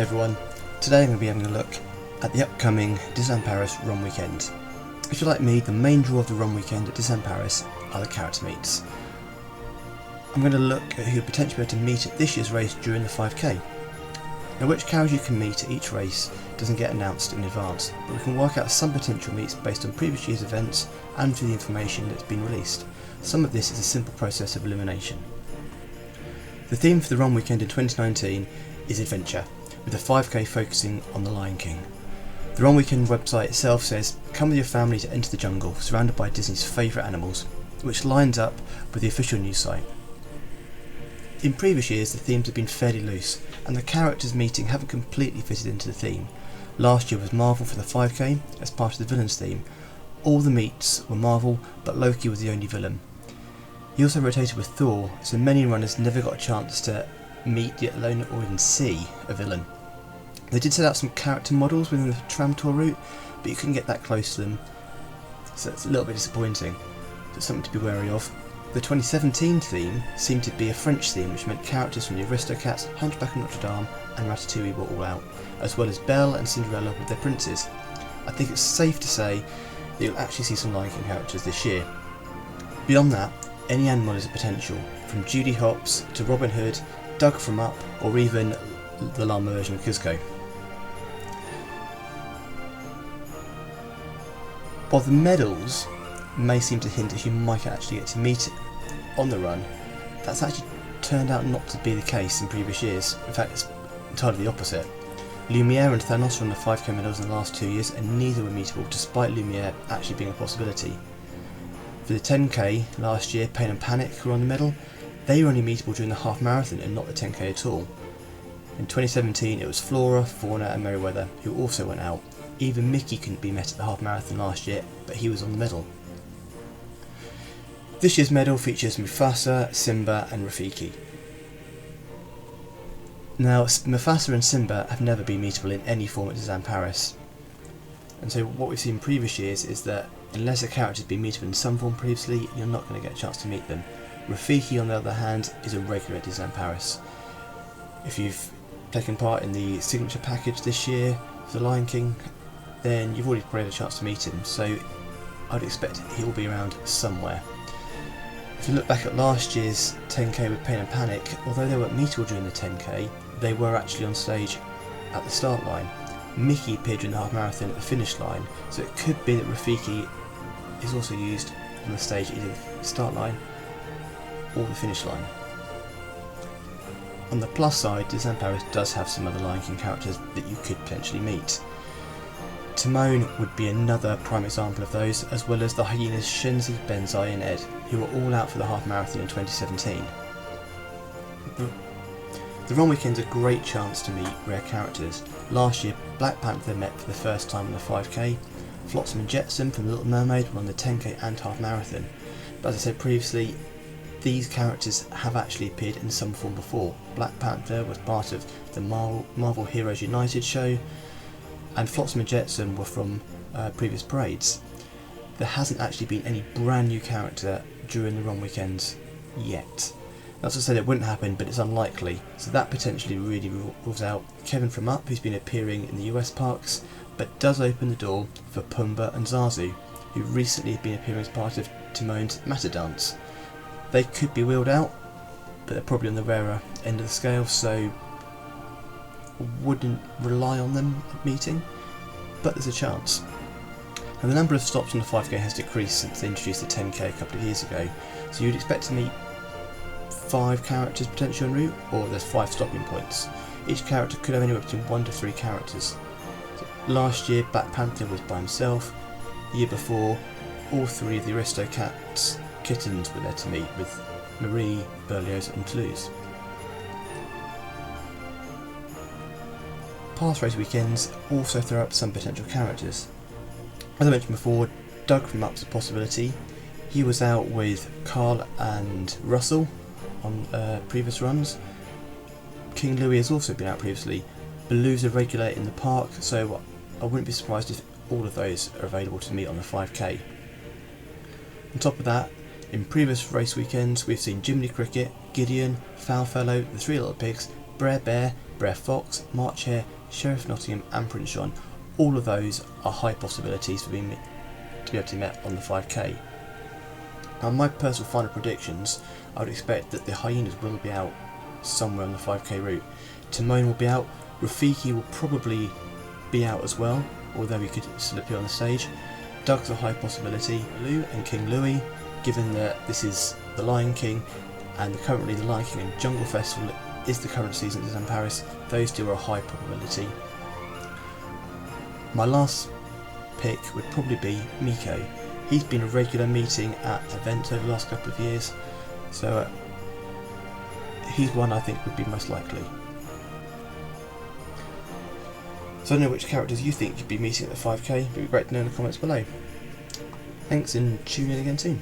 everyone, today I'm going to be having a look at the upcoming Disneyland Paris run weekend. If you're like me, the main draw of the run weekend at Disneyland Paris are the character meets. I'm going to look at who you'll potentially be able to meet at this year's race during the 5k. Now, which characters you can meet at each race doesn't get announced in advance, but we can work out some potential meets based on previous year's events and through the information that's been released. Some of this is a simple process of elimination. The theme for the run weekend in 2019 is adventure, with the 5k focusing on the Lion King. The run weekend website itself says, "Come with your family to enter the jungle, surrounded by Disney's favourite animals," which lines up with the official news site. In previous years the themes have been fairly loose, and the characters meeting haven't completely fitted into the theme. Last year was Marvel for the 5k as part of the villains theme. All the meets were Marvel, but Loki was the only villain. He also rotated with Thor, so many runners never got a chance to meet, yet alone or even see, a villain. They did set out some character models within the tram tour route, but you couldn't get that close to them, so it's a little bit disappointing. So it's something to be wary of. The 2017 theme seemed to be a French theme, which meant characters from the Aristocats, Hunchback of Notre Dame and Ratatouille were all out, as well as Belle and Cinderella with their princes. I think it's safe to say that you'll actually see some Lion King characters this year. Beyond that, any animal is a potential, from Judy Hopps to Robin Hood, Doug from Up, or even the llama version of Kuzco. While the medals may seem to hint that you might actually get to meet on the run, that's actually turned out not to be the case in previous years. In fact, it's entirely the opposite. Lumiere and Thanos won the 5k medals in the last 2 years, and neither were meetable, despite Lumiere actually being a possibility. For the 10k last year, Pain and Panic were on the medal. They were only meetable during the half marathon and not the 10k at all. In 2017 it was Flora, Fauna and Merryweather who also went out. Even Mickey couldn't be met at the half marathon last year, but he was on the medal. This year's medal features Mufasa, Simba and Rafiki. Now, Mufasa and Simba have never been meetable in any form at Disneyland Paris. And so what we've seen in previous years is that unless a character has been meetable in some form previously, you're not going to get a chance to meet them. Rafiki, on the other hand, is a regular at Disneyland Paris. If you've taken part in the signature package this year for the Lion King, then you've already probably had a chance to meet him, so I'd expect he'll be around somewhere. If you look back at last year's 10k with Pain and Panic, although they weren't meetable during the 10k, they were actually on stage at the start line. Mickey appeared during the half marathon at the finish line, so it could be that Rafiki is also used on the stage at either the start line or the finish line. On the plus side, Disneyland Paris does have some other Lion King characters that you could potentially meet. Timon would be another prime example of those, as well as the hyenas Shenzi, Benzai and Ed, who were all out for the half marathon in 2017. The run weekend's a great chance to meet rare characters. Last year, Black Panther met for the first time on the 5k, Flotsam and Jetsam from The Little Mermaid were on the 10k and half marathon. But as I said previously, these characters have actually appeared in some form before. Black Panther was part of the Marvel Heroes United show, and Flotsam and Jetsam were from previous parades. There hasn't actually been any brand new character during the run weekends yet. That's not to say that it wouldn't happen, but it's unlikely, so that potentially really rules out Kevin from Up, who's been appearing in the US parks, but does open the door for Pumbaa and Zazu, who recently have been appearing as part of Timon's Matter Dance. They could be wheeled out, but they're probably on the rarer end of the scale, so I wouldn't rely on them meeting, but there's a chance. And the number of stops on the 5k has decreased since they introduced the 10k a couple of years ago, so you'd expect to meet 5 characters potentially en route, or there's 5 stopping points. Each character could have anywhere between 1 to 3 characters. So last year Black Panther was by himself. The year before, all 3 of the Aristocats kittens were there to meet, with Marie, Berlioz and Toulouse. Past race weekends also throw up some potential characters. As I mentioned before, Doug from Up's a possibility. He was out with Carl and Russell on previous runs. King Louis has also been out previously. Baloo's a regular in the park, so I wouldn't be surprised if all of those are available to meet on the 5k. On top of that, in previous race weekends we've seen Jiminy Cricket, Gideon, Foulfellow, the Three Little Pigs, Brer Bear, Brer Fox, March Hare, Sheriff Nottingham and Prince John. All of those are high possibilities to be able to be met on the 5k. Now my personal final predictions, I would expect that the hyenas will be out somewhere on the 5k route. Timon will be out, Rafiki will probably be out as well, although he could still appear on the stage. Doug's a high possibility. Lou and King Louis, given that this is the Lion King and currently the Lion King and Jungle Festival is the current season at Disneyland Paris, those two are a high probability. My last pick would probably be Miko. He's been a regular meeting at events over the last couple of years, so he's one I think would be most likely. So I don't know which characters you think you'd be meeting at the 5k, but it'd be great to know in the comments below. Thanks and tune in again soon.